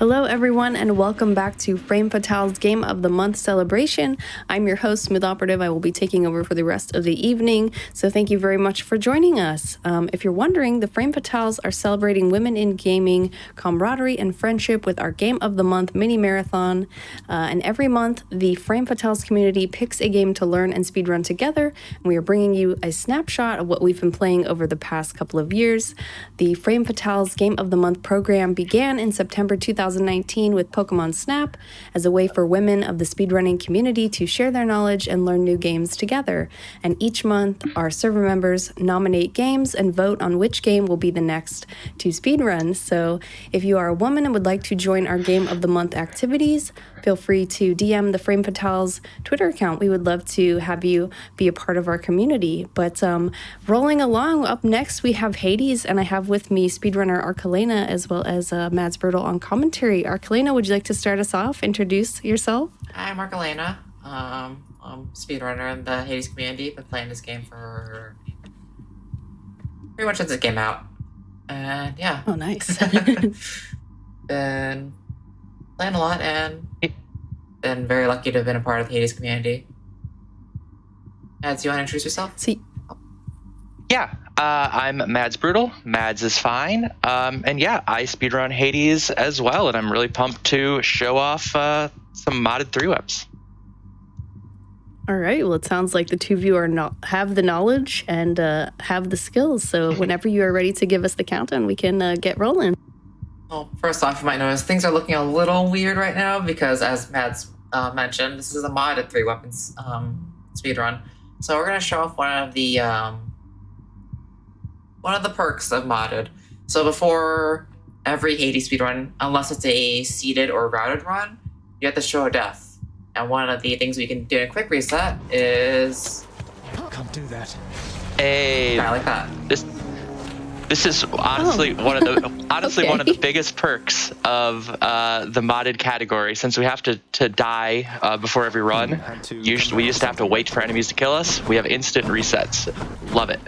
Hello everyone and welcome back to Frame Fatale's Game of the Month celebration. I'm your host, SmoothOperative. I will be taking over for the rest of the evening, so thank you very much for joining us. If you're wondering, the Frame Fatales are celebrating women in gaming, camaraderie, and friendship with our Game of the Month mini marathon. And every month, the Frame Fatales community picks a game to learn and speedrun together, and we are bringing you a snapshot of what we've been playing over the past couple of years. The Frame Fatales Game of the Month program began in September 2019 with Pokemon Snap as a way for women of the speedrunning community to share their knowledge and learn new games together. And each month, our server members nominate games and vote on which game will be the next to speedrun. So if you are a woman and would like to join our Game of the Month activities, feel free to DM the Frame Fatales Twitter account. We would love to have you be a part of our community. But rolling along, up next we have Hades, and I have with me speedrunner Arcalena as well as MadzBrutal on commentary. Arcalena, would you like to start us off? Introduce yourself. Hi, I'm Arcalena. I'm speedrunner in the Hades community. Been playing this game for pretty much since it came out. And yeah. Oh, nice. Been playing a lot and been very lucky to have been a part of the Hades community. Mads, you want to introduce yourself? Yeah, I'm MadzBrutal. Mads is fine. And yeah, I speedrun Hades as well, and I'm really pumped to show off some modded 3-webs. All right. Well, it sounds like the two of you have the knowledge and have the skills. So whenever you are ready to give us the countdown, we can get rolling. Well, first off, you might notice things are looking a little weird right now because, as Mads mentioned, this is a modded 3-weapons speedrun. So we're going to show off one of the perks of modded. So before every Hades speedrun, unless it's a seeded or routed run, you have to show a death. And one of the things we can do in a quick reset is... Can't do that. Hey, kind of like that. This is honestly one of the biggest perks of the modded category, since we have to die before every run. Usually we used to have to wait for enemies to kill us. We have instant resets. Love it.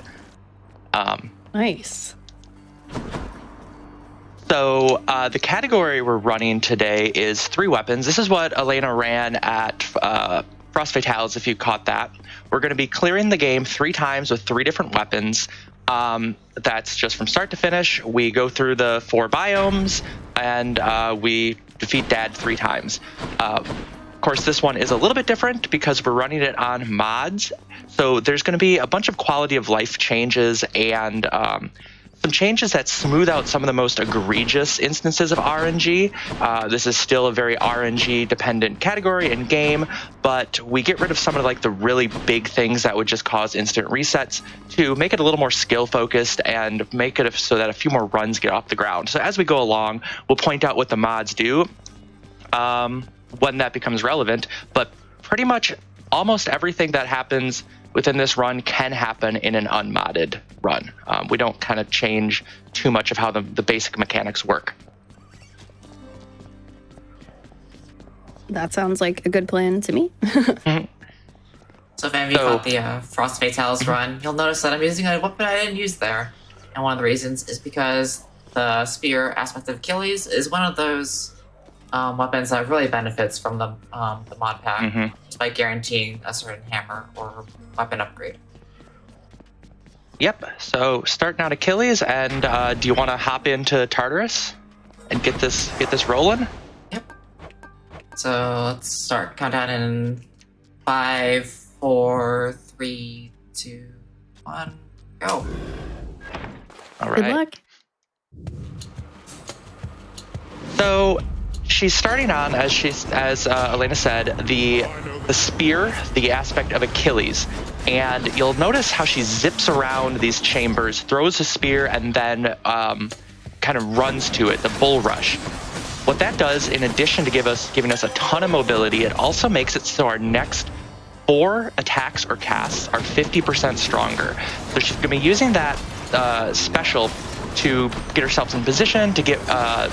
Nice. So the category we're running today is 3 weapons. This is what Elena ran at Frost Fatales, if you caught that. We're going to be clearing the game 3 times with 3 different weapons. That's just from start to finish. We go through the 4 biomes, and we defeat Dad 3 times. Of course, this one is a little bit different because we're running it on mods. So there's going to be a bunch of quality of life changes and some changes that smooth out some of the most egregious instances of RNG. This is still a very RNG dependent category and game, but we get rid of some of the really big things that would just cause instant resets to make it a little more skill focused and make it so that a few more runs get off the ground. So as we go along, we'll point out what the mods do when that becomes relevant, but pretty much almost everything that happens within this run can happen in an unmodded run. We don't kind of change too much of how the basic mechanics work. That sounds like a good plan to me. So if any of you caught the Frost Fatales run, you'll notice that I'm using a weapon I didn't use there. And one of the reasons is because the spear aspect of Achilles is one of those weapons that really benefits from the mod pack just by guaranteeing a certain hammer or weapon upgrade. Yep, so starting out Achilles, and do you want to hop into Tartarus and get this rolling? Yep. So let's start countdown in 5, 4, 3, 2, 1, go. All right. Good luck. So she's starting on, as Elena said, the spear, the aspect of Achilles. And you'll notice how she zips around these chambers, throws a spear, and then kind of runs to it, the bull rush. What that does, in addition to giving us a ton of mobility, it also makes it so our next 4 attacks or casts are 50% stronger. So she's going to be using that special to get herself in position, to get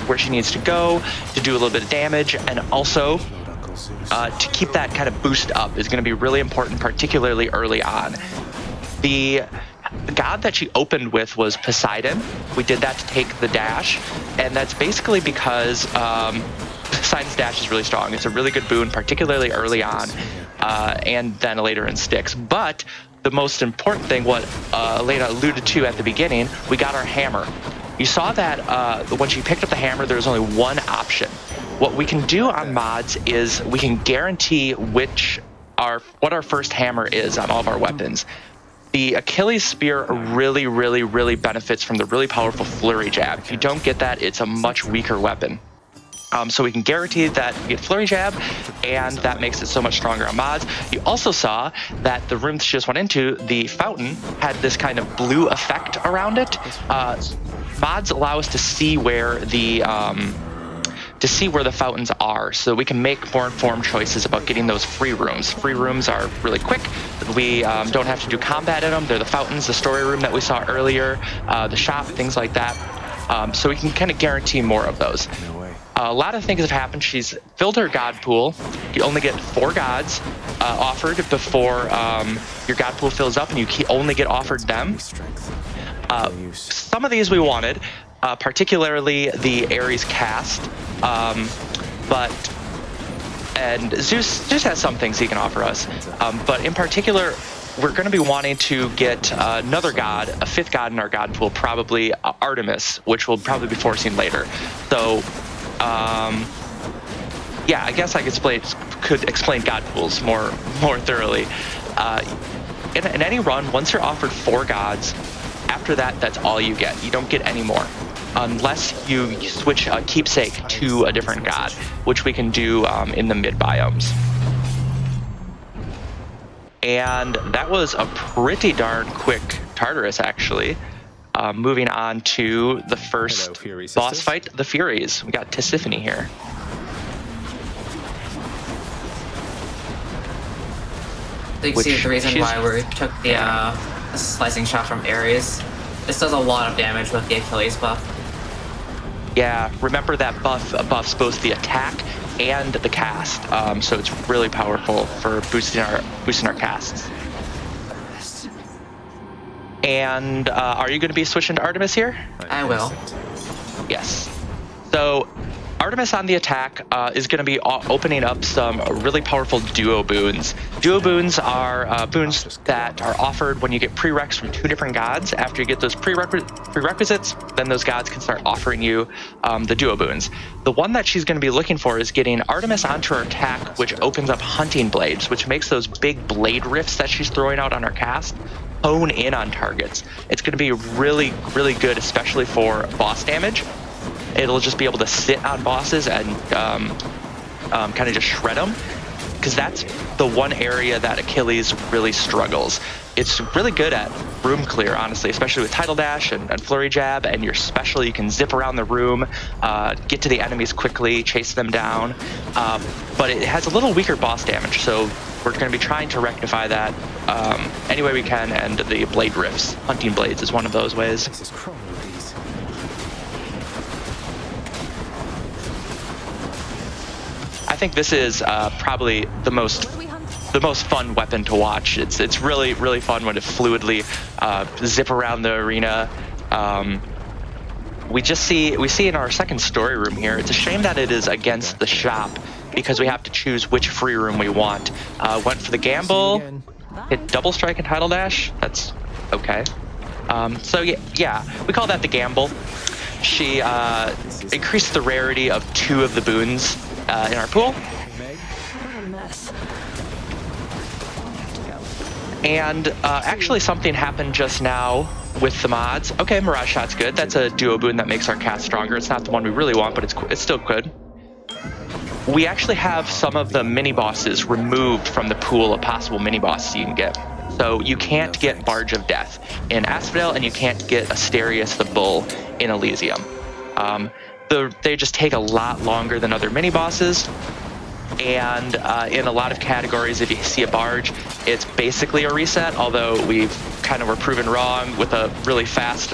where she needs to go, to do a little bit of damage, and also to keep that kind of boost up is going to be really important, particularly early on. The The god that she opened with was Poseidon. We did that to take the dash, and that's basically because Poseidon's dash is really strong. It's a really good boon, particularly early on, and then later in Styx. But the most important thing, what Elena alluded to at the beginning, we got our hammer. You saw that when she picked up the hammer, there was only one option. What we can do on mods is we can guarantee what our first hammer is on all of our weapons. The Achilles spear really, really, really benefits from the really powerful flurry jab. If you don't get that, it's a much weaker weapon. So we can guarantee that you get flurry jab, and that makes it so much stronger on mods. You also saw that the room she just went into, the fountain, had this kind of blue effect around it. Mods allow us to see where the fountains are, so we can make more informed choices about getting those free rooms. Free rooms are really quick. We don't have to do combat in them. They're the fountains, the story room that we saw earlier, the shop, things like that. So we can kind of guarantee more of those. A lot of things have happened. She's filled her god pool. You only get 4 gods offered before your god pool fills up, and you only get offered them. Some of these we wanted, particularly the Ares cast, and Zeus has some things he can offer us, but in particular, we're going to be wanting to get another god, a 5th god in our god pool, probably Artemis, which we'll probably be forcing later. So, yeah, I guess I could explain god pools more thoroughly. In any run, once you're offered 4 gods, after that, that's all you get. You don't get any more, unless you switch a keepsake to a different god, which we can do in the mid biomes. And that was a pretty darn quick Tartarus, actually. Moving on to the first boss fight, the Furies. We got Tisiphone here. So you can see the reason why we took the slicing shot from Ares. This does a lot of damage with the Achilles buff. Yeah, remember that buffs both the attack and the cast, so it's really powerful for boosting our casts. And are you going to be switching to Artemis here? I will. Yes. So Artemis on the attack is going to be opening up some really powerful duo boons. Duo boons are boons that are offered when you get prereqs from 2 different gods. After you get those prerequisites, then those gods can start offering you the duo boons. The one that she's going to be looking for is getting Artemis onto her attack, which opens up hunting blades, which makes those big blade rifts that she's throwing out on her cast hone in on targets. It's going to be really, really good, especially for boss damage. It'll just be able to sit on bosses and kind of just shred them, because that's the one area that Achilles really struggles. It's really good at room clear, honestly, especially with Tidal Dash and Flurry Jab, and your special, you can zip around the room, get to the enemies quickly, chase them down, but it has a little weaker boss damage, so we're going to be trying to rectify that any way we can, and the blade rifts, hunting blades, is one of those ways. I think this is probably the most fun weapon to watch. It's really, really fun when it fluidly zip around the arena. We see in our second story room here, it's a shame that it is against the shop, because we have to choose which free room we want. Went for the gamble, hit double strike and Tidal Dash. That's okay. So yeah, we call that the gamble. She increased the rarity of 2 of the boons in our pool. And actually something happened just now with the mods. Okay, Mirage Shot's good. That's a duo boon that makes our cast stronger. It's not the one we really want, but it's still good. We actually have some of the mini bosses removed from the pool of possible mini bosses you can get. So you can't get Barge of Death in Asphodel, and you can't get Asterius the Bull in Elysium. They just take a lot longer than other mini bosses, and in a lot of categories, if you see a barge, it's basically a reset, although we kind of were proven wrong with a really fast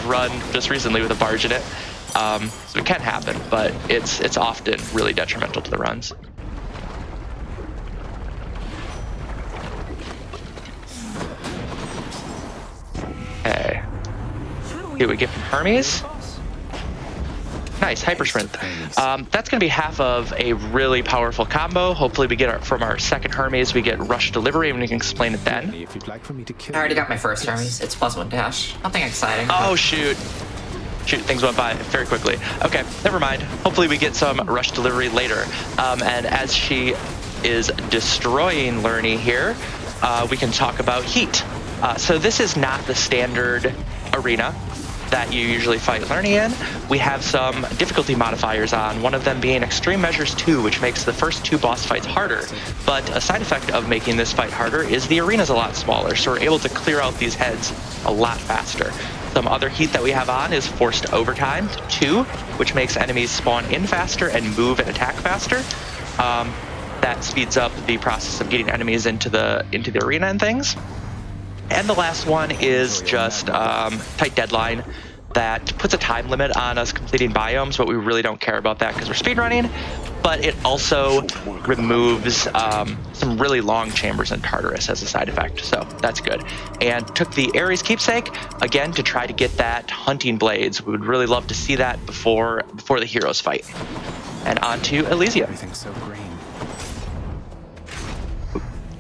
run just recently with a barge in it. So it can happen, but it's often really detrimental to the runs. See what we get from Hermes. Nice, hyper sprint. That's going to be half of a really powerful combo. Hopefully we get from our second Hermes, we get rush delivery, and we can explain it then. I already got my first Hermes. It's +1 dash. Nothing exciting. Oh, shoot. Shoot, things went by very quickly. Okay, never mind. Hopefully we get some rush delivery later. And as she is destroying Lerny here, we can talk about heat. So this is not the standard arena that you usually fight Lerny in. We have some difficulty modifiers on, one of them being Extreme Measures 2, which makes the first 2 boss fights harder. But a side effect of making this fight harder is the arena's a lot smaller, so we're able to clear out these heads a lot faster. Some other heat that we have on is Forced Overtime 2, which makes enemies spawn in faster and move and attack faster. That speeds up the process of getting enemies into the arena and things. And the last one is just Tight Deadline that puts a time limit on us completing biomes, but we really don't care about that because we're speedrunning. But it also removes some really long chambers in Tartarus as a side effect, so that's good. And took the Ares Keepsake, again, to try to get that Hunting Blades. We would really love to see that before the heroes fight. And on to Elysium. Everything's so green.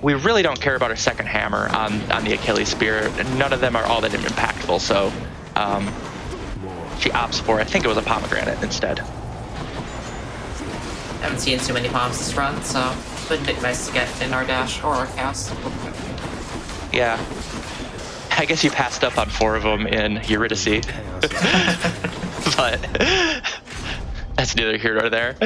We really don't care about our second hammer on the Achilles Spear. None of them are all that impactful, so she opts for, I think it was a pomegranate instead. I haven't seen too many bombs this run, so it would be nice to get in our dash or our cast. Yeah. I guess you passed up on 4 of them in Eurydice. But that's neither here nor there.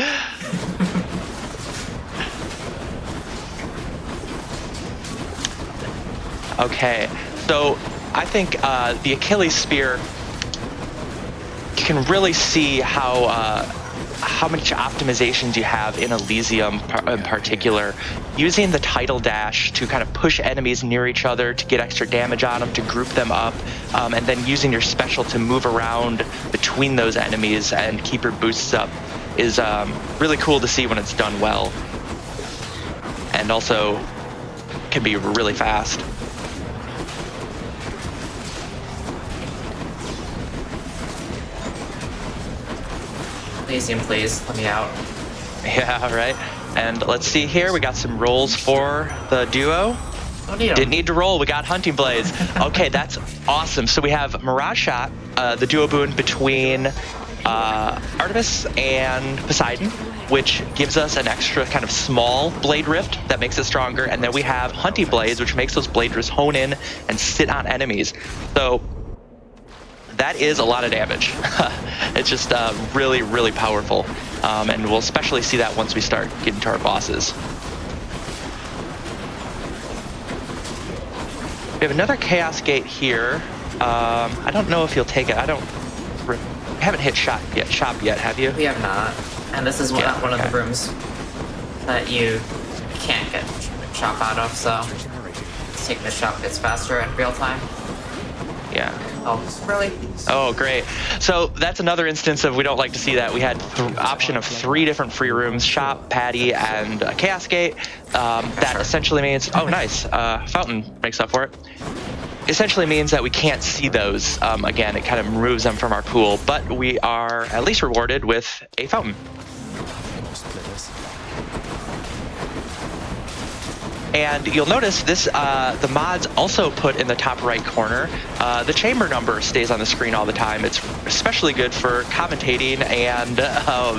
Okay, so I think the Achilles Spear, you can really see how much optimizations you have in Elysium in particular. Using the tidal dash to kind of push enemies near each other to get extra damage on them, to group them up, and then using your special to move around between those enemies and keep your boosts up is really cool to see when it's done well. And also can be really fast. Elysium, please, let me out. Yeah, right. And let's see here, we got some rolls for the duo. Don't need 'em. Didn't need to roll, we got Hunting Blades. Okay, that's awesome. So we have Mirage Shot, the duo boon between Artemis and Poseidon, which gives us an extra kind of small blade rift that makes it stronger. And then we have Hunting Blades, which makes those blade rifts hone in and sit on enemies. So that is a lot of damage. It's just really, really powerful. And we'll especially see that once we start getting to our bosses. We have another Chaos Gate here. I don't know if you'll take it. I haven't hit shop yet, have you? We have not. And this is one of the rooms that you can't get shop out of, so taking the shop gets faster in real time. Yeah. Oh, really? Oh, great. So that's another instance of we don't like to see that. We had option of 3 different free rooms, shop, patty, and a Chaos Gate. That essentially means, oh, nice. Fountain makes up for it. Essentially means that we can't see those. Again, it kind of removes them from our pool, but we are at least rewarded with a fountain. And you'll notice this, the mods also put in the top right corner, the chamber number stays on the screen all the time. It's especially good for commentating and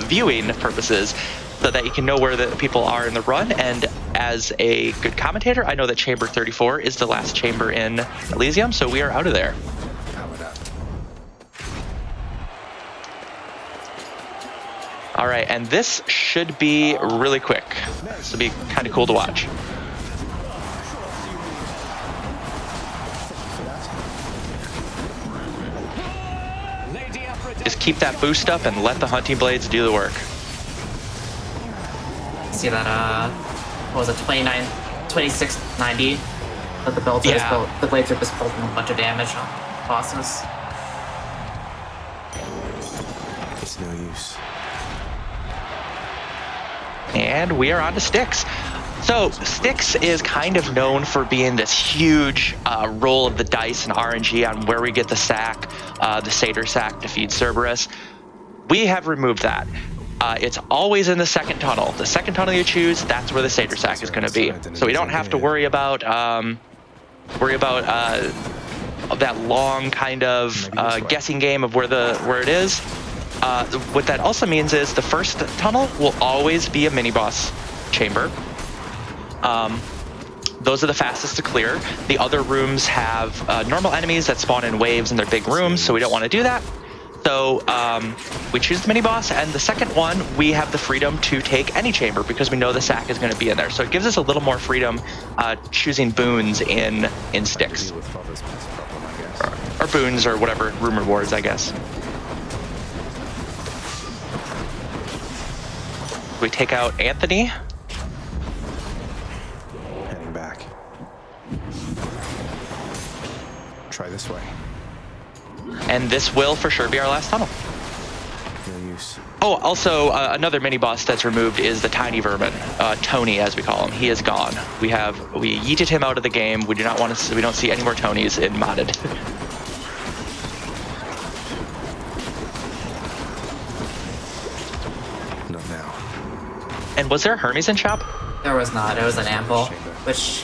viewing purposes, so that you can know where the people are in the run. And as a good commentator, I know that chamber 34 is the last chamber in Elysium, so we are out of there. All right, and this should be really quick. This will be kind of cool to watch. Just keep that boost up and let the Hunting Blades do the work. See that, what was it, 2690? That the blades are just building a bunch of damage on bosses. It's no use. And we are on to Styx. So Styx is kind of known for being this huge roll of the dice and RNG on where we get the sack, the Satyr sack to feed Cerberus. We have removed that. It's always in the second tunnel. The second tunnel you choose, that's where the Satyr sack is going to be. So we don't have to worry about that long kind of guessing game of where it is. What that also means is the first tunnel will always be a mini boss chamber. Those are the fastest to clear. The other rooms have normal enemies that spawn in waves in their big rooms, so we don't want to do that. So we choose the mini boss, and the second one, we have the freedom to take any chamber because we know the sack is going to be in there. So it gives us a little more freedom choosing boons in Styx. Or boons or whatever, room rewards, I guess. We take out Anthony. Heading back. Try this way. And this will for sure be our last tunnel. No use. Oh, also another mini boss that's removed is the tiny vermin, Tony as we call him. He is gone. We yeeted him out of the game. We do not want to. We don't see any more Tonys in modded. Not now. And was there a Hermes in shop? There was not. It was an anvil, which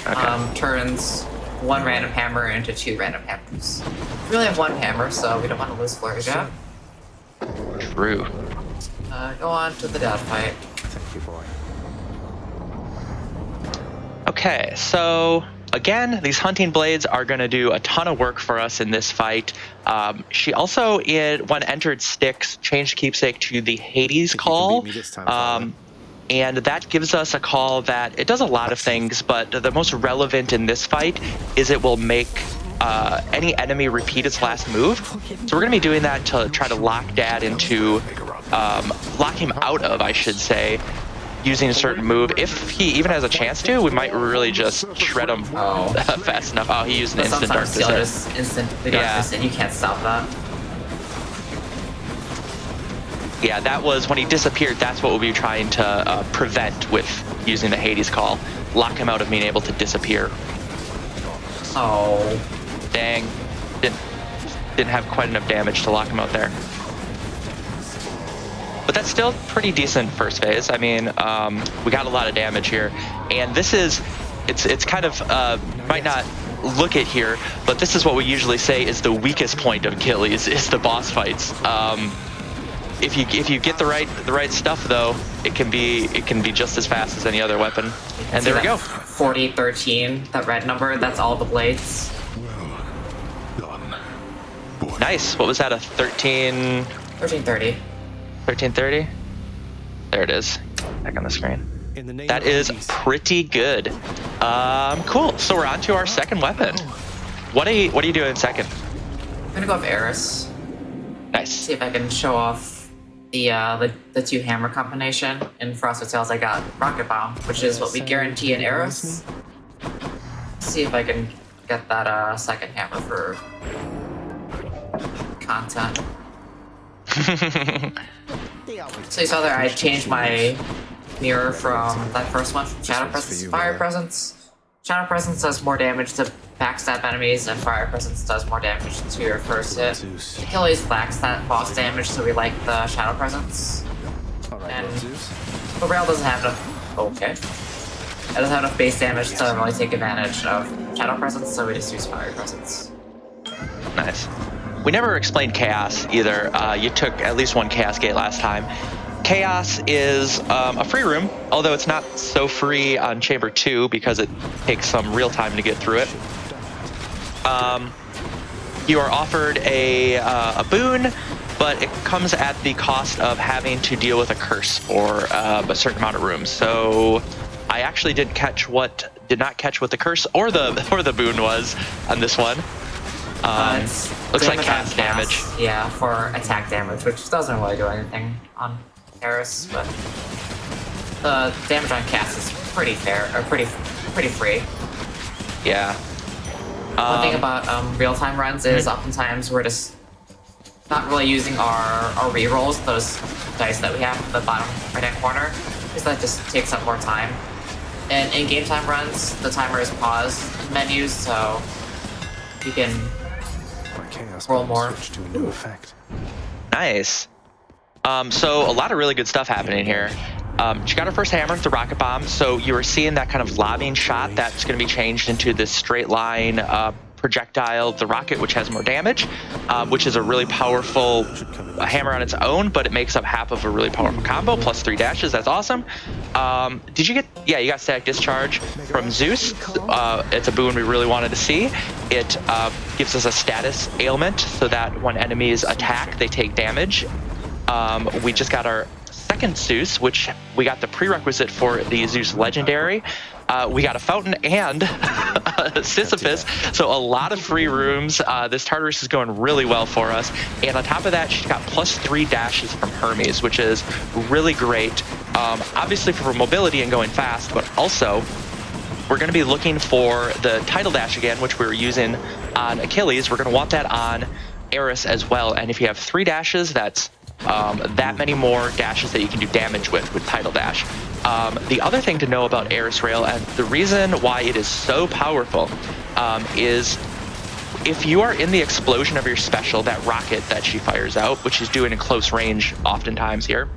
turns one random hammer into 2 random hammers. We only have 1 hammer, so we don't want to lose flurry jab. True. Go on to the dad fight. Thank you, boy. Okay, so again, these hunting blades are going to do a ton of work for us in this fight. She also, when entered Styx, changed keepsake to the Hades call. And that gives us a call that it does a lot of things, but the most relevant in this fight is it will make any enemy repeat its last move. So we're going to be doing that to try to lock Dad into, lock him out of, I should say, using a certain move. If he even has a chance to, we might really just shred him fast enough. Oh, he used an instant darkness. Sometimes just instantly darkness, and you can't stop that. Yeah, that was when he disappeared. That's what we'll be trying to prevent with using the Hades call. Lock him out of being able to disappear. Oh. Dang. Didn't have quite enough damage to lock him out there. But that's still pretty decent first phase. I mean, we got a lot of damage here. And this is, it's kind of, might not look it here, but this is what we usually say is the weakest point of Achilles, is the boss fights. If you get the right stuff though, it can be just as fast as any other weapon. And there we go. 4013, that red number, that's all the blades. Well done, boy. Nice. What was that? A 1330? 1330? There it is. Back on the screen. That is pretty good. Cool. So we're on to our second weapon. What are you doing second? I'm gonna go with Eris. Nice. See if I can show off the 2 hammer combination. In Frosted Tales I got Rocket Bomb, which is what we guarantee in Eris. See if I can get that second hammer for content. So you saw there I changed my mirror from that first one from Shadow Presence to Fire Presence. Shadow Presence does more damage to backstab enemies, and Fire Presence does more damage to your first hit. Achilles lacks that boss damage, so we like the Shadow Presence. And the rail doesn't have enough. Okay. It doesn't have enough base damage to really take advantage of Shadow Presence, so we just use Fire Presence. Nice. We never explained Chaos either. You took at least 1 Chaos Gate last time. Chaos is a free room, although it's not so free on Chamber 2 because it takes some real time to get through it. You are offered a boon, but it comes at the cost of having to deal with a curse for a certain amount of rooms. So I actually did not catch what the curse or the boon was on this one. Looks like cast damage. Yeah, for attack damage, which doesn't really do anything on Eris, but the damage on cast is pretty fair, or pretty free. Yeah. One thing about real-time runs is oftentimes we're just not really using our rerolls, those dice that we have in the bottom right-hand corner, because that just takes up more time. And in game time runs, the timer is paused menus, so you can My chaos roll bomb more. switched to a new effect. Nice. So a lot of really good stuff happening here. She got her first hammer, the rocket bomb. So you were seeing that kind of lobbing shot that's going to be changed into this straight line projectile, the rocket, which has more damage, which is a really powerful hammer on its own, but it makes up half of a really powerful combo, plus 3 dashes. That's awesome. Did you get, yeah, you got static discharge from Zeus. It's a boon we really wanted to see. It gives us a status ailment so that when enemies attack, they take damage. We just got our second Zeus, which we got the prerequisite for the Zeus Legendary. We got a fountain and Sisyphus, so a lot of free rooms. This Tartarus is going really well for us. And on top of that, she's got plus 3 dashes from Hermes, which is really great. Obviously for mobility and going fast, but also we're going to be looking for the title dash again, which we were using on Achilles. We're going to want that on Eris as well. And if you have 3 dashes, that's that many more dashes that you can do damage with title dash. The other thing to know about Eris Rail, and the reason why it is so powerful, is if you are in the explosion of your special, that rocket that she fires out, which she's doing in close range oftentimes here,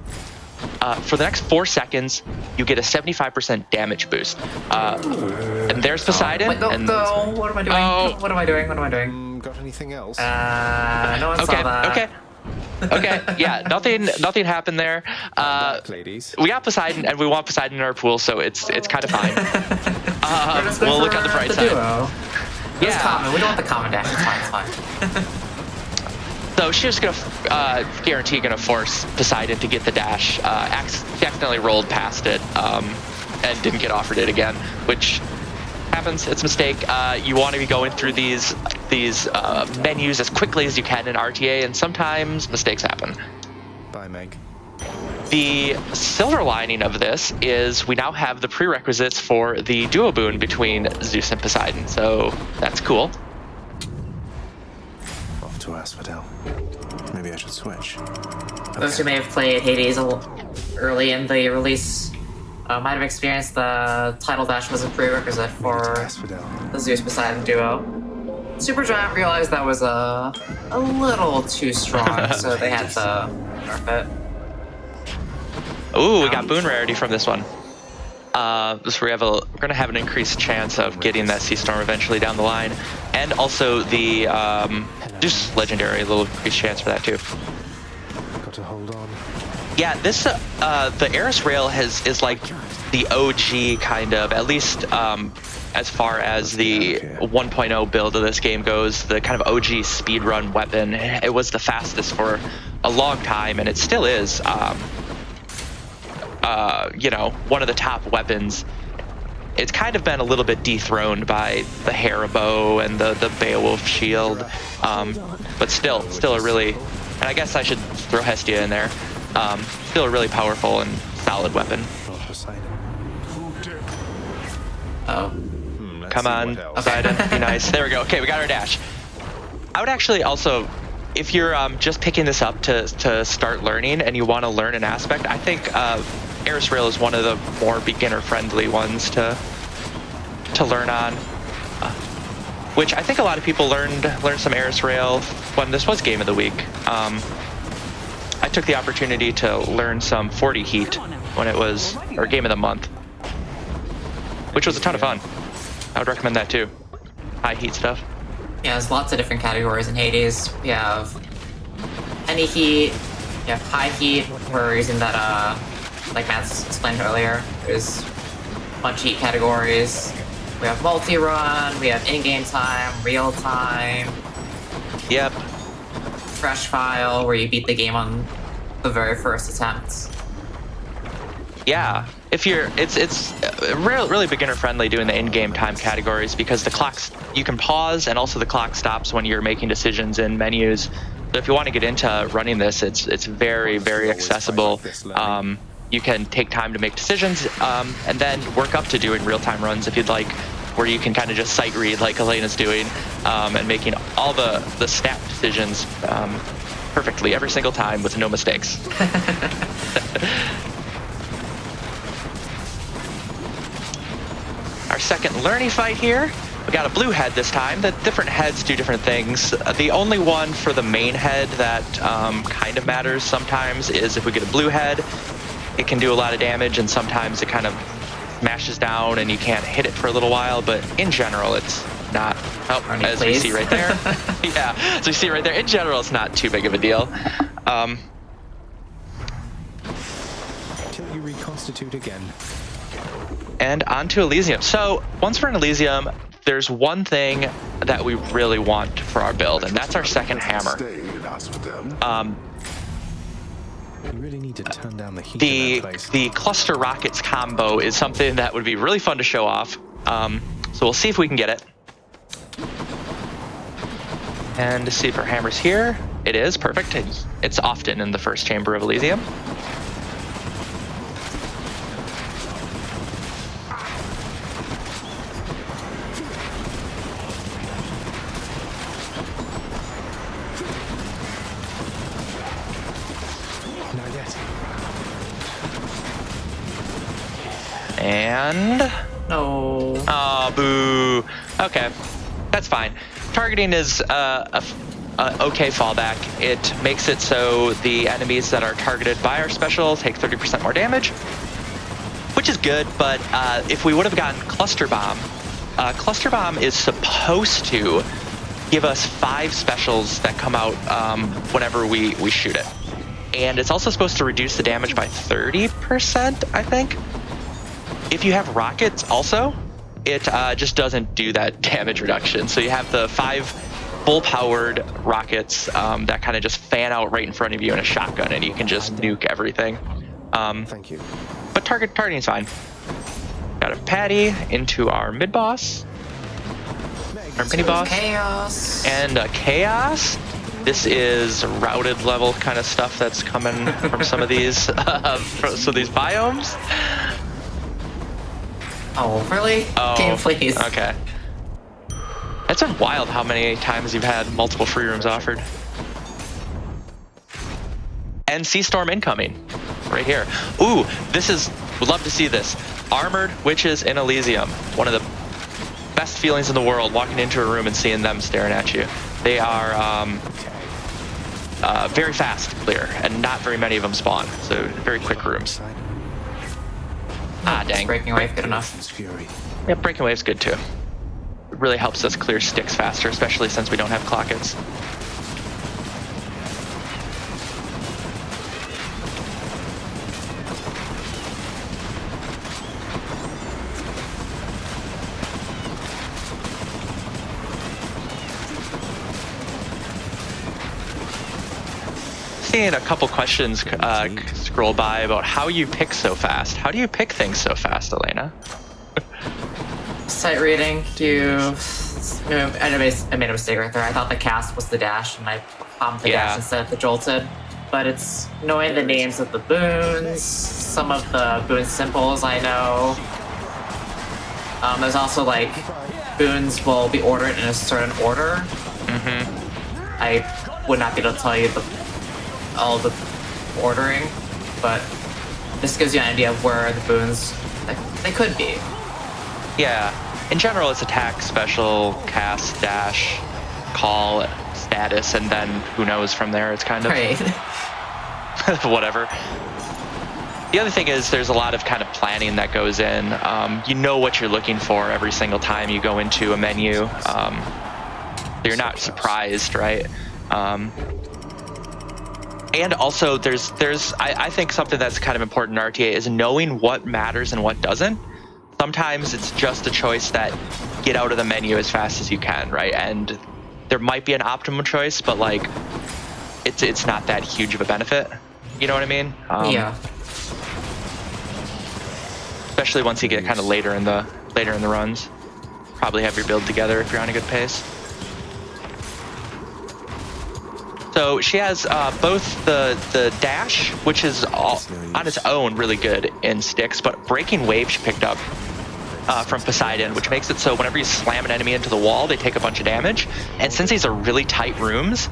for the next 4 seconds, you get a 75% damage boost. And there's Poseidon. Wait, go. What am I doing? Oh. What am I doing? What am I doing? Got anything else? No one saw that. Okay, yeah, nothing happened there. Ladies. We got Poseidon, and we want Poseidon in our pool, so it's kind of fine. We're just going We'll look for on the bright the side. duo. It's Yeah. common. We don't want the common dash. It's fine. So she's gonna gonna force Poseidon to get the dash. She accidentally rolled past it and didn't get offered it again, which happens. It's a mistake. You want to be going through these menus as quickly as you can in RTA, and sometimes mistakes happen. Bye, Meg. The silver lining of this is we now have the prerequisites for the duo boon between Zeus and Poseidon, so that's cool. Off to Asphodel. Maybe I should switch. Those who may have played Hades early in the release might have experienced the title dash was a prerequisite for Asphodel. the Zeus Poseidon duo. Supergiant realized that was a little too strong, so they had to nerf it. Ooh, we got boon rarity from this one. So we're gonna have an increased chance of getting that Sea Storm eventually down the line, and also the Zeus Legendary, a little increased chance for that too. Got to hold on. Yeah, this the Eris Rail is like the OG kind of, at least as far as the 1.0 build of this game goes, the kind of OG speedrun weapon. It was the fastest for a long time, and it still is. You know, one of the top weapons. It's kind of been a little bit dethroned by the Haribo and the Beowulf shield, but still a really, and I guess I should throw Hestia in there. Still a really powerful and solid weapon. Not Poseidon. Oh. Let's Come see on, what else. Poseidon, be nice. There we go. Okay, we got our dash. I would actually also, if you're just picking this up to start learning and you want to learn an aspect, I think Eris Rail is one of the more beginner-friendly ones to learn on. Which I think a lot of people learned some Eris Rail when this was Game of the Week. I took the opportunity to learn some 40 Heat when it was, or Game of the Month, which was a ton of fun. I would recommend that too. High Heat stuff. Yeah, there's lots of different categories in Hades. We have any heat, you have high heat, we're using that, like Matt's explained earlier. There's a bunch of heat categories. We have multi-run, we have in-game time, real time, Yep. fresh file, where you beat the game on the very first attempt. Yeah, if you're, it's really beginner friendly doing the in-game time categories, because the clocks, you can pause, and also the clock stops when you're making decisions in menus. So if you want to get into running this, it's very accessible. You can take time to make decisions, and then work up to doing real-time runs if you'd like, where you can kind of just sight read like Elena's doing, and making all the snap decisions perfectly every single time with no mistakes. second learny fight here. We got a blue head this time. The different heads do different things. The only one for the main head that kind of matters sometimes is if we get a blue head, it can do a lot of damage, and sometimes it kind of smashes down and you can't hit it for a little while, but in general it's not. Oh, as we see right there. Yeah, as we see right there, in general it's not too big of a deal. Till you reconstitute again. And on to Elysium. So once we're in Elysium, there's one thing that we really want for our build, and that's our second hammer. You really need to turn down the heat in that place. The cluster rockets combo is something that would be really fun to show off. So we'll see if we can get it. And to see if our hammer's here. It is, perfect. It's often in the first chamber of Elysium. Not yet. And... No. Oh, boo. Okay, that's fine. Targeting is a okay fallback. It makes it so the enemies that are targeted by our special take 30% more damage, which is good, but if we would have gotten Cluster Bomb is supposed to give us 5 specials that come out whenever we shoot it. And it's also supposed to reduce the damage by 30%, I think. If you have rockets also, it just doesn't do that damage reduction. So you have the 5 full-powered rockets that kind of just fan out right in front of you in a shotgun, and you can just nuke everything. Thank you. But targeting is fine. Got a Patty into our mid-boss, our mini-boss, Chaos. and a Chaos. This is routed level kind of stuff that's coming from some of these, these biomes. Oh, really? Oh, Game, please. Okay. It's been wild how many times you've had multiple free rooms offered. And Sea Storm incoming, right here. Ooh, would love to see this. Armored Witches in Elysium. One of the best feelings in the world, walking into a room and seeing them staring at you. They are very fast to clear, and not very many of them spawn, so very quick rooms. Ah, dang. Breaking Wave, good enough. Fury. Yeah, Breaking Wave's good too. It really helps us clear sticks faster, especially since we don't have clockets. Seeing a couple questions scroll by about how you pick so fast. How do you pick things so fast, Elena? Sight reading. I made a mistake right there. I thought the cast was the dash, and I bombed the dash instead of the jolted. But it's knowing the names of the boons, some of the boon symbols I know. There's also like boons will be ordered in a certain order. Mm-hmm. I would not be able to tell you all the ordering, but this gives you an idea of where the boons they could be. Yeah, in general it's attack, special, cast, dash, call, status, and then who knows from there. It's kind of Right. whatever. The other thing is there's a lot of kind of planning that goes in. You know what you're looking for every single time you go into a menu. So you're not surprised, right? And also I think something that's kind of important in RTA is knowing what matters and what doesn't. Sometimes it's just a choice that get out of the menu as fast as you can, right? And there might be an optimal choice, but like it's not that huge of a benefit. You know what I mean? Yeah. Especially once you get kind of later in the runs. Probably have your build together if you're on a good pace. So she has both the dash, which is on its own really good in sticks, but Breaking Wave she picked up from Poseidon, which makes it so whenever you slam an enemy into the wall, they take a bunch of damage. And since these are really tight rooms,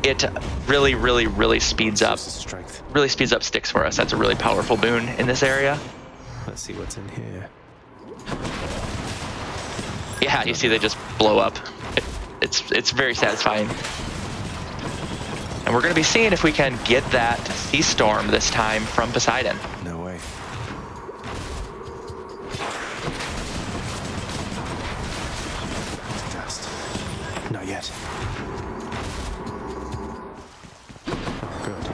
it really speeds up sticks for us. That's a really powerful boon in this area. Let's see what's in here. Yeah, you see they just blow up. It's very satisfying. And we're going to be seeing if we can get that Sea Storm this time from Poseidon. No way. Fast. Not yet. Oh, good.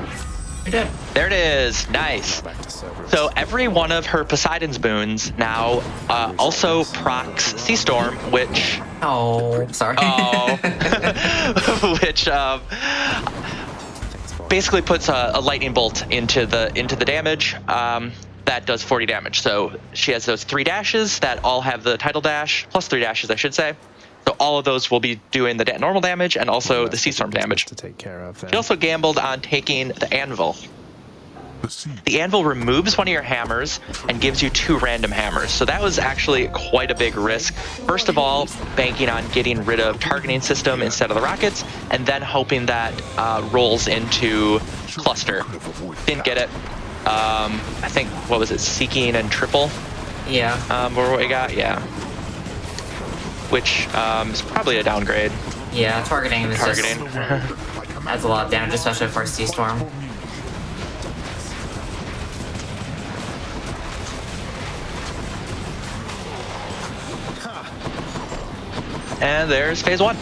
You're dead. There it is. Nice. Back to Cerberus. So every one of her Poseidon's boons now also procs Sea Storm, which Oh, sorry. which basically puts a lightning bolt into the damage. That does 40 damage. So she has those 3 dashes that all have the tidal dash, plus 3 dashes, I should say. So all of those will be doing the normal damage and also the Sea Storm damage. To take care of. She also gambled on taking the Anvil. The Anvil removes one of your hammers and gives you 2 random hammers. So that was actually quite a big risk. First of all, banking on getting rid of targeting system instead of the rockets, and then hoping that rolls into cluster. Didn't get it. I think, what was it, Seeking and Triple? Yeah. What we got? Yeah. Which is probably a downgrade. Yeah, targeting is Targeting. just adds a lot of damage, especially for Sea Storm. And there's phase 1.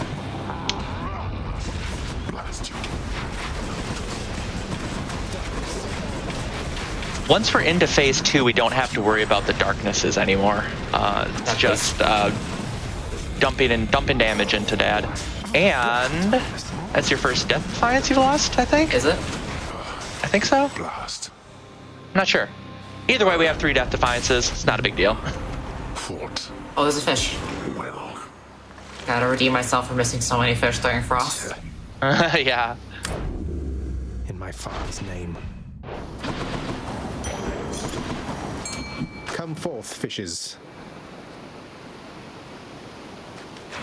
Once we're into phase 2, we don't have to worry about the darknesses anymore. It's just dumping damage into Dad. And that's your first Death Defiance you've lost, I think? Is it? I think so? Blast. Not sure. Either way, we have 3 Death Defiances. It's not a big deal. Fort. Oh, there's a fish. Well. Gotta redeem myself for missing so many fish during Frost. Yeah. In my father's name. Come forth, fishes.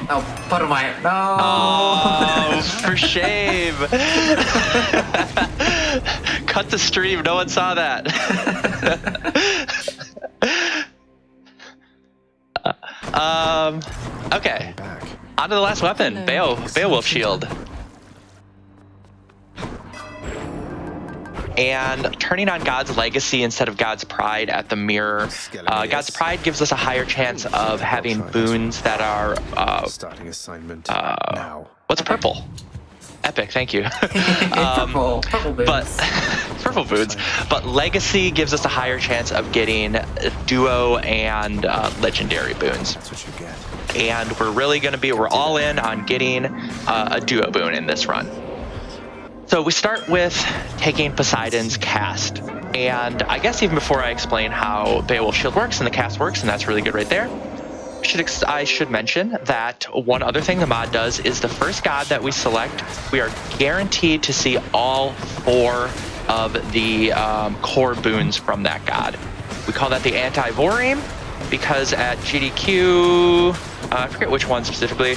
Oh, put away. No. Oh, for shame. Cut the stream. No one saw that. Okay. Back. On to the last weapon, Beowulf Shield. And turning on God's Legacy instead of God's Pride at the mirror. God's Pride gives us a higher chance of having boons that are Starting assignment now. what's purple? Epic, thank you. Purple boons. But purple boons. But Legacy gives us a higher chance of getting duo and legendary boons. That's what you get. And we're all in on getting a duo boon in this run. So we start with taking Poseidon's cast. And I guess even before I explain how Beowulf Shield works and the cast works, and that's really good right there, I should mention that one other thing the mod does is the first god that we select, we are guaranteed to see all 4 of the core boons from that god. We call that the anti-Vorime because at GDQ, I forget which one specifically,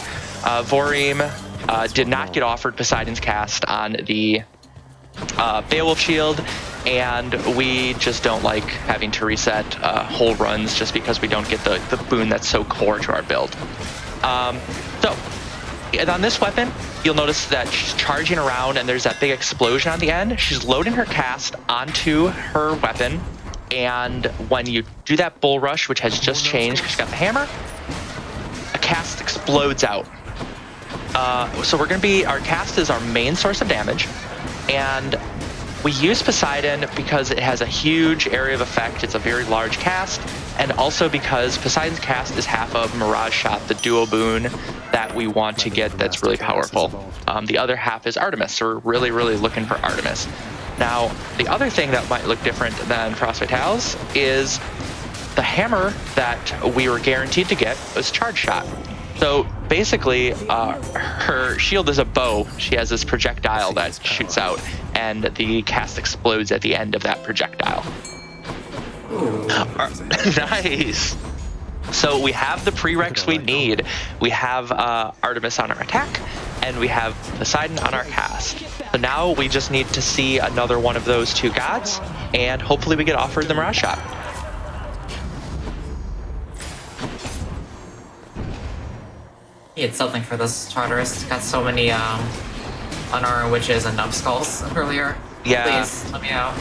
Vorime did not get offered Poseidon's cast on the Beowulf Shield, and we just don't like having to reset whole runs just because we don't get the boon that's so core to our build. So on this weapon, you'll notice that she's charging around and there's that big explosion on the end. She's loading her cast onto her weapon, and when you do that bull rush, which has just changed because she got the hammer, a cast explodes out. So our cast is our main source of damage, and we use Poseidon because it has a huge area of effect. It's a very large cast, and also because Poseidon's cast is half of Mirage Shot, the duo boon that we want to get that's really powerful. The other half is Artemis, so we're really, really looking for Artemis. Now, the other thing that might look different than Frost Fatales is the hammer that we were guaranteed to get was Charge Shot. So basically, her shield is a bow. She has this projectile that shoots out, and the cast explodes at the end of that projectile. Nice. So we have the prereqs we need. We have Artemis on our attack, and we have Poseidon on our cast. So now we just need to see another one of those 2 gods, and hopefully we get offered the Mirage Shot. need something for this Charterist. Got so many unarmed witches and numbskulls earlier. Yeah. Please, let me out.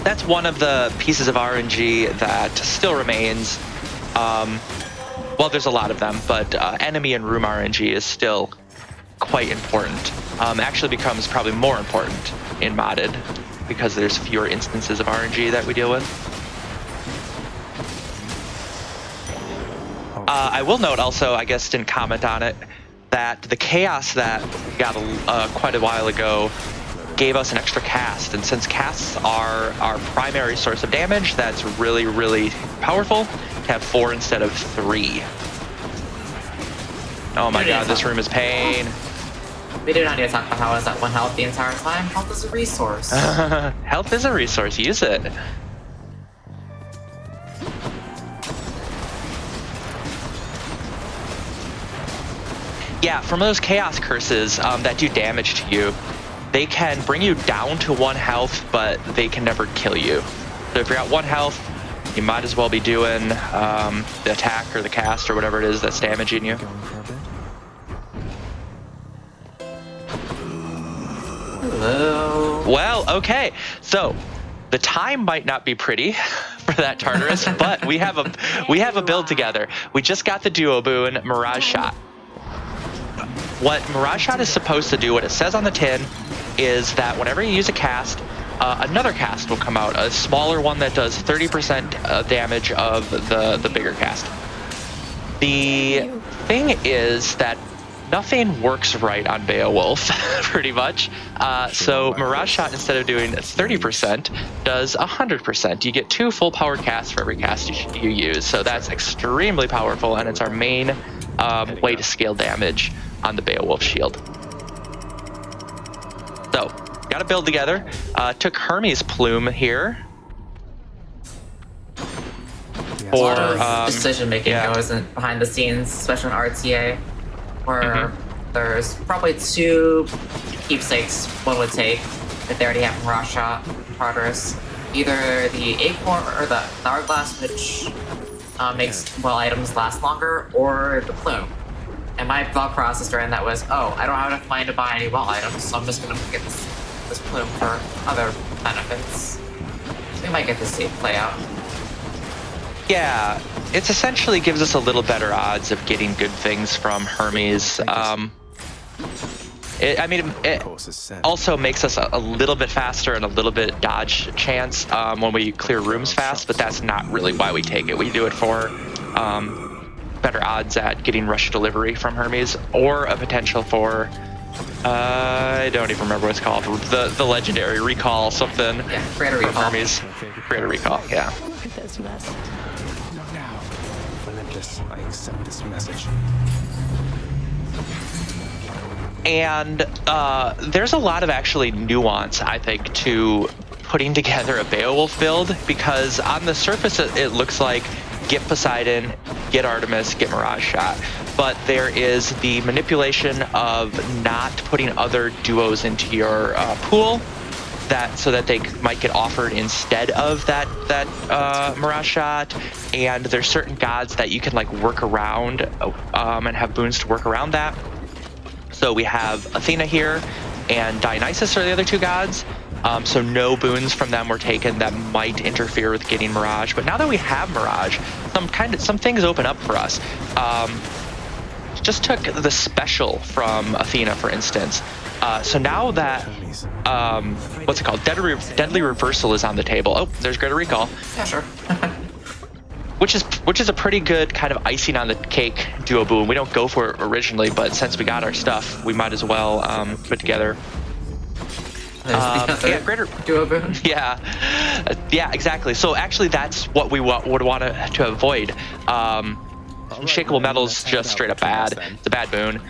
That's one of the pieces of RNG that still remains. Well, there's a lot of them, but enemy and room RNG is still quite important. Actually becomes probably more important in modded because there's fewer instances of RNG that we deal with. I will note also, I guess didn't comment on it, that the chaos that we got quite a while ago gave us an extra cast, and since casts are our primary source of damage, that's really, really powerful to have 4 instead of 3. Oh my god, this room is pain. We do not need to talk about how I was at 1 health the entire time. Health is a resource. Health is a resource, use it. Yeah, from those chaos curses that do damage to you, they can bring you down to 1 health, but they can never kill you. So if you're at 1 health, you might as well be doing the attack or the cast or whatever it is that's damaging you. Hello. Well, okay. So the time might not be pretty for that Tartarus, but we have a build together. We just got the duo boon, Mirage Shot. What Mirage Shot is supposed to do, what it says on the tin, is that whenever you use a cast, another cast will come out, a smaller one that does 30% damage of the bigger cast. The thing is that nothing works right on Beowulf, pretty much. So Mirage Shot, instead of doing 30%, does 100%. You get 2 full power casts for every cast you use. So that's extremely powerful, and it's our main way to scale damage on the Beowulf shield. So, got to build together. Took Hermes Plume here. A lot of decision making goes in behind the scenes, especially in RTA, where there's probably 2 keepsakes one would take if they already have Mirage Shot, Tartarus. Either the Acorn or the Hourglass, which makes items last longer, or the Plume. And my thought process during that was, oh, I don't have enough money to buy any items, so I'm just gonna get this Plume for other benefits. We might get to see it play out. Yeah, it essentially gives us a little better odds of getting good things from Hermes. It also makes us a little bit faster and a little bit dodge chance when we clear rooms fast, but that's not really why we take it. We do it for better odds at getting rush delivery from Hermes, or a potential for I don't even remember what it's called, the legendary recall something. Yeah, create a recall. Hermes. Create a recall, yeah. Look at this mess. Not now. Relentless, I accept this message. And there's a lot of actually nuance, I think, to putting together a Beowulf build, because on the surface it looks like get Poseidon, get Artemis, get Mirage Shot. But there is the manipulation of not putting other duos into your pool, so that they might get offered instead of that Mirage Shot. And there's certain gods that you can like work around and have boons to work around that. So we have Athena here, and Dionysus are the other 2 gods. So no boons from them were taken that might interfere with getting Mirage. But now that we have Mirage, some things open up for us. Just took the special from Athena, for instance. So now that what's it called? Deadly Reversal is on the table. Oh, there's Greater Recall. Yeah, sure. Which is a pretty good kind of icing on the cake duo boon. We don't go for it originally, but since we got our stuff, we might as well put together. Greater duo boon. Yeah, exactly. So actually, that's what we would want to avoid. Unshakable Metal's just straight up bad. It's a bad boon.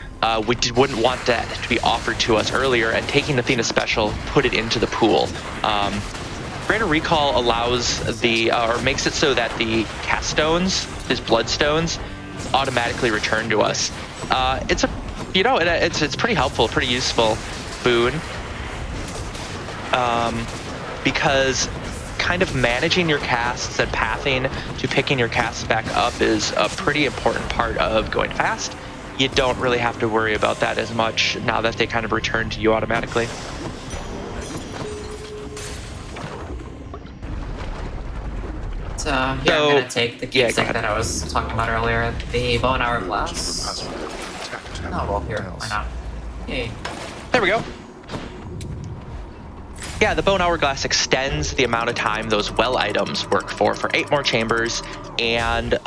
We wouldn't want that to be offered to us earlier, and taking Athena special, put it into the pool. Greater Recall allows or makes it so that the cast stones, his bloodstones, automatically return to us. It's pretty helpful, pretty useful boon. Because kind of managing your casts and pathing to picking your casts back up is a pretty important part of going fast. you don't really have to worry about that as much now that they kind of return to you automatically. So I'm gonna take the keepsake that I was talking about earlier, the bow and hourglass. Oh, well, here, why not? Yay. There we go. Yeah, the bow and hourglass extends the amount of time those well items work for 8 more chambers, and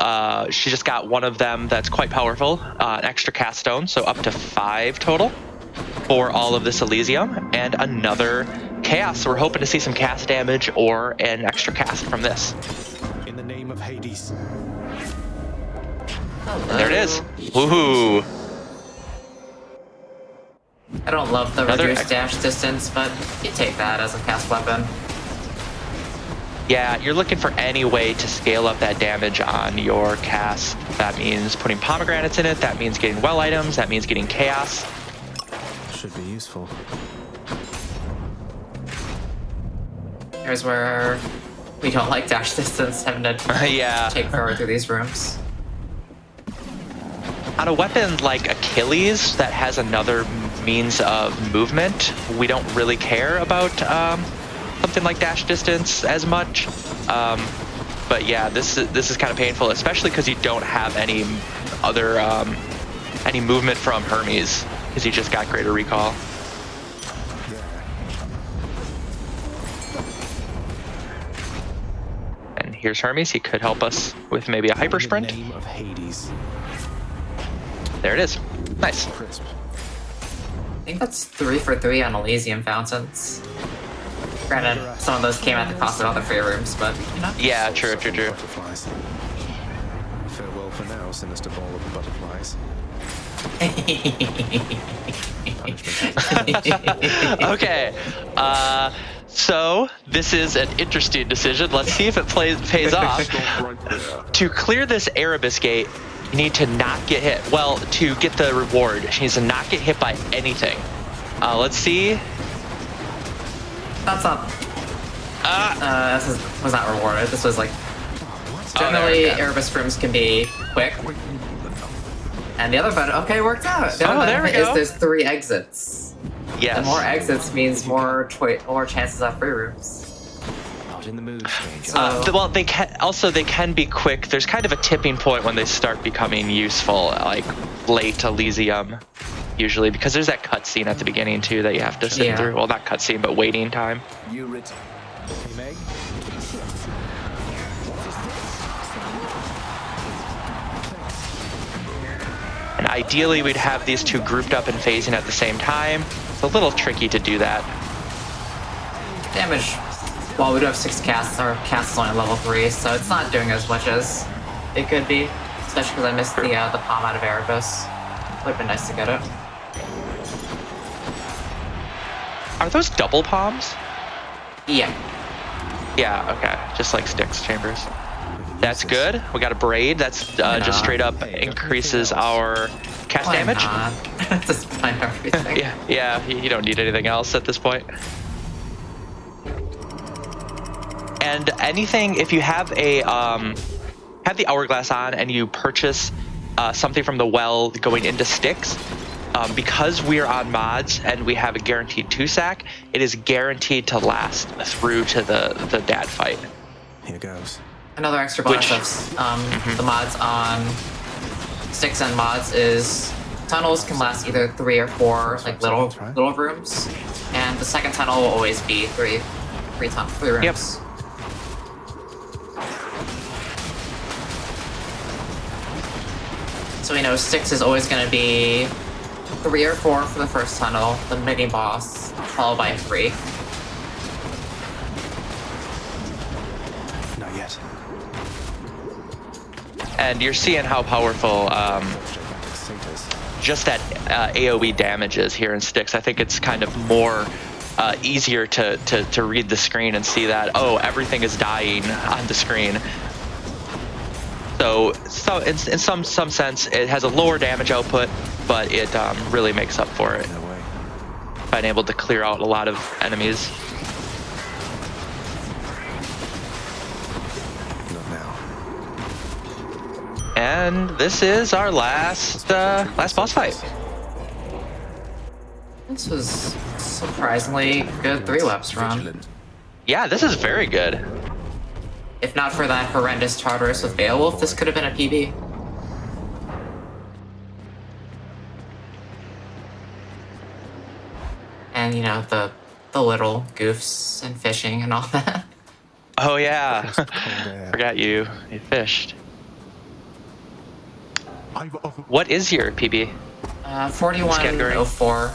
she just got one of them that's quite powerful, an extra cast stone, so up to 5 total for all of this Elysium, and another chaos. So we're hoping to see some cast damage or an extra cast from this. In the name of Hades. There it is. Woohoo! I don't love the reduced dash distance, but you take that as a cast weapon. Yeah, you're looking for any way to scale up that damage on your cast. That means putting pomegranates in it, that means getting well items, that means getting chaos. Should be useful. Here's where we don't like dash distance, having to take forward through these rooms. On a weapon like Achilles that has another means of movement, we don't really care about something like dash distance as much. But yeah, this is kind of painful, especially because you don't have any other any movement from Hermes, because you just got greater recall. And here's Hermes. He could help us with maybe a hyper sprint. In the name of Hades. There it is. Nice. Crisp. I think that's 3 for 3 on Elysium fountains. Granted, some of those came at the cost of other free rooms, but you know. Yeah, true. Butterflies. Farewell for now, sinister ball of butterflies. Okay. So this is an interesting decision. Let's see if it pays off. To clear this Erebus gate, you need to not get hit. Well, to get the reward, she needs to not get hit by anything. Let's see. That's not. This was not rewarded. This was like. Generally, Erebus rooms can be quick. And the other benefit, okay, worked out. The other benefit is there's 3 exits. Yes. And more exits means more chances at free rooms. Not in the mood, stranger. Well, they can be quick. There's kind of a tipping point when they start becoming useful, like late Elysium, usually, because there's that cutscene at the beginning too that you have to sit through. Well, not cutscene, but waiting time. Hey, Meg? And ideally, we'd have these 2 grouped up and phasing at the same time. It's a little tricky to do that. Damage. Well, we do have 6 casts. Our cast is only level 3, so it's not doing as much as it could be. Especially because I missed the palm out of Erebus. Would have been nice to get it. Are those double palms? Yeah. Yeah, okay. Just like Styx chambers. That's good. We got a braid. That's just straight up increases our cast damage. Just find everything. Yeah, you don't need anything else at this point. And anything, if you have a have the hourglass on and you purchase something from the well going into Styx, because we're on mods and we have a guaranteed 2-sack, it is guaranteed to last through to the dad fight. Here goes. Another extra bonus of the mods on Styx and mods is tunnels can last either 3 or 4 like little rooms, and the second tunnel will always be 3 rooms. Yep. So we know Styx is always going to be 3 or 4 for the first tunnel, the mini boss, followed by 3. Not yet. And you're seeing how powerful just that AoE damage is here in Styx. I think it's kind of more easier to read the screen and see that, oh, everything is dying on the screen. So in some sense, it has a lower damage output, but it really makes up for it. Being able to clear out a lot of enemies. And this is our last boss fight. This was surprisingly good 3-Weps run. Vigilant. Yeah, this is very good. If not for that horrendous Tartarus with Beowulf, this could have been a PB. And, you know, the little goofs and fishing and all that. Oh yeah, Crisp cold air. forgot you fished. What is your PB? 4104.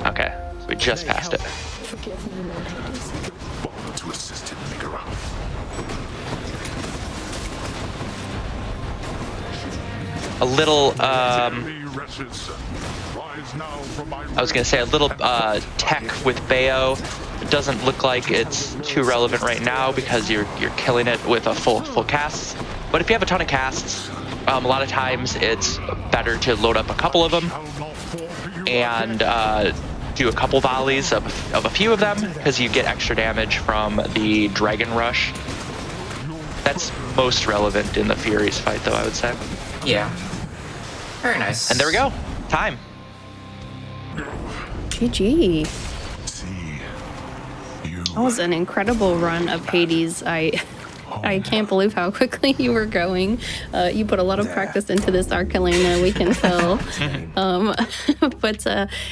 Okay, so we just passed it. To assist in Megara. A little, I was gonna say a little tech with Bayo. It doesn't look like it's too relevant right now because you're killing it with a full cast. But if you have a ton of casts, a lot of times it's better to load up a couple of them and do a couple volleys of a few of them because you get extra damage from the Dragon Rush. That's most relevant in the Furies fight, though, I would say. Yeah. Very nice. And there we go. Time. GG. That was an incredible run of Hades. I can't believe how quickly you were going. You put a lot of practice into this arcalena, we can tell. But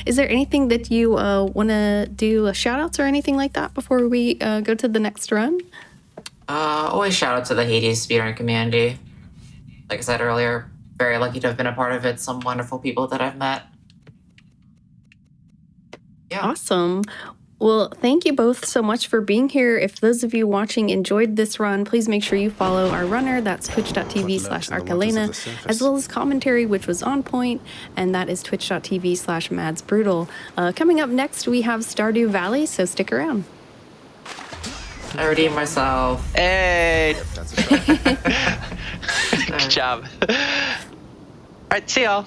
is there anything that you want to do, shout outs or anything like that before we go to the next run? Always shout out to the Hades Speedrun community. Like I said earlier, very lucky to have been a part of it. Some wonderful people that I've met. Yeah. Awesome. Well, thank you both so much for being here. If those of you watching enjoyed this run, please make sure you follow our runner. That's twitch.tv/arcalena, as well as commentary, which was on point, and that is twitch.tv/MadzBrutal. Coming up next, we have Stardew Valley, so stick around. I redeemed myself. Hey! Good job. All right, see y'all.